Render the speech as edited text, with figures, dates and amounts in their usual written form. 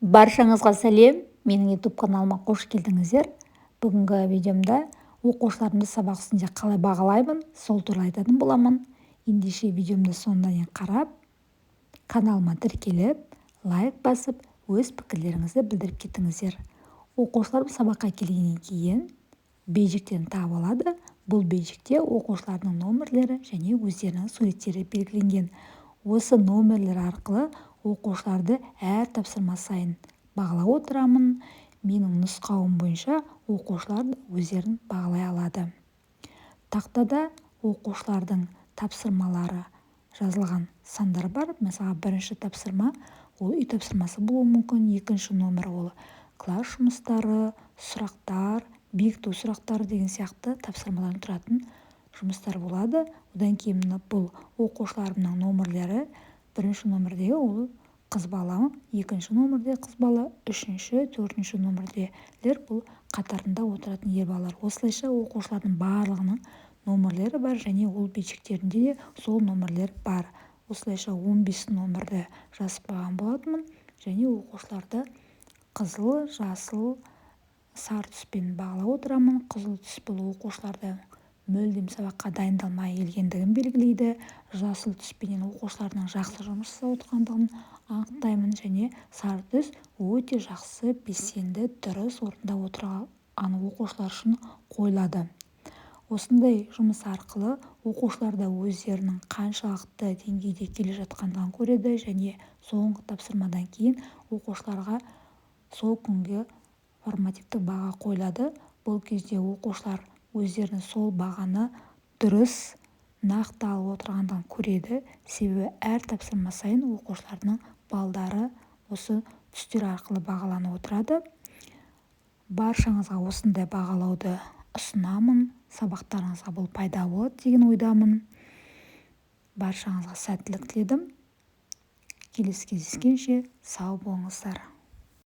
Баршаңызға сәлем, менің YouTube каналыма қош келдіңіздер. Бүгінгі видеомда оқушыларымды сабақ үстінде қалай бағалаймын, сол туралы айтатын боламын. Ендеше видеомды соңына дейін қарап, каналыма тіркеліп, лайк басып, өз пікірлеріңізді білдіріп кетіңіздер. Оқушыларым сабаққа келгеннен кейін бейжіктен тауып алады. Бұл бейжікте оқушылардың номерлері және өздерінің суреттері белгіленген. Осы номерлер арқылы оқушыларды әр тапсырма сайын бағалап отырамын. Менің нұсқауым бойынша оқушылар өздерін бағалай алады. Тақтада оқушылардың тапсырмалары жазылған сандар бар. Мысалы, бірінші тапсырма ол үй тапсырмасы болуы мүмкін. Екінші номер ол класс жұмыстары, сұрақтар, бекіту сұрақтары деген сияқты тапсырмадан тұратын жұмыстар болады. Одан кейін бұл оқушыларымның номерлері. Бірінші номердегі ол қыз бала, екінші номерде қыз бала, үшінші, төртінші номерделер бұл қатарында отыратын ер балалар. Осылайша оқушылардың барлығының номерлері бар және ол бейжіктерінде де сол номерлер бар. Осылайша 15 номерді жазып қойған болатынмын және оқушыларды қызыл, жасыл, сары түспен бағалап отырамын. Қызыл түс бұл оқушыларды мүлдем сабаққа дайындалмай келгендігін белгілейді. Жасыл түспенен оқушылардың жақсы жұмыс жасап отырғандығын анықтаймын және сары түс өте жақсы, белсенді, дұрыс орында отырған оқушылар үшін қойылады. Осындай жұмыс арқылы оқушыларда өздерінің қаншалықты деңгейде келе жатқандығын көреді және соңғы тапсырмадан кейін оқушыларға сол күнге формативтік баға қойылады. Бұл кезде оқушылар өздерінің сол бағаны дұрыс, нақты алып отырғандығын көреді. Себебі әр тапсырма сайын оқушылардың балдары осы түстер арқылы бағаланып отырады. Баршаңызға осындай бағалауды ұсынамын. Сабақтарыңызға бұл пайда болады деген ойдамын. Баршаңызға сәттілік тіледім. Келесі кездескенше сау болыңыздар.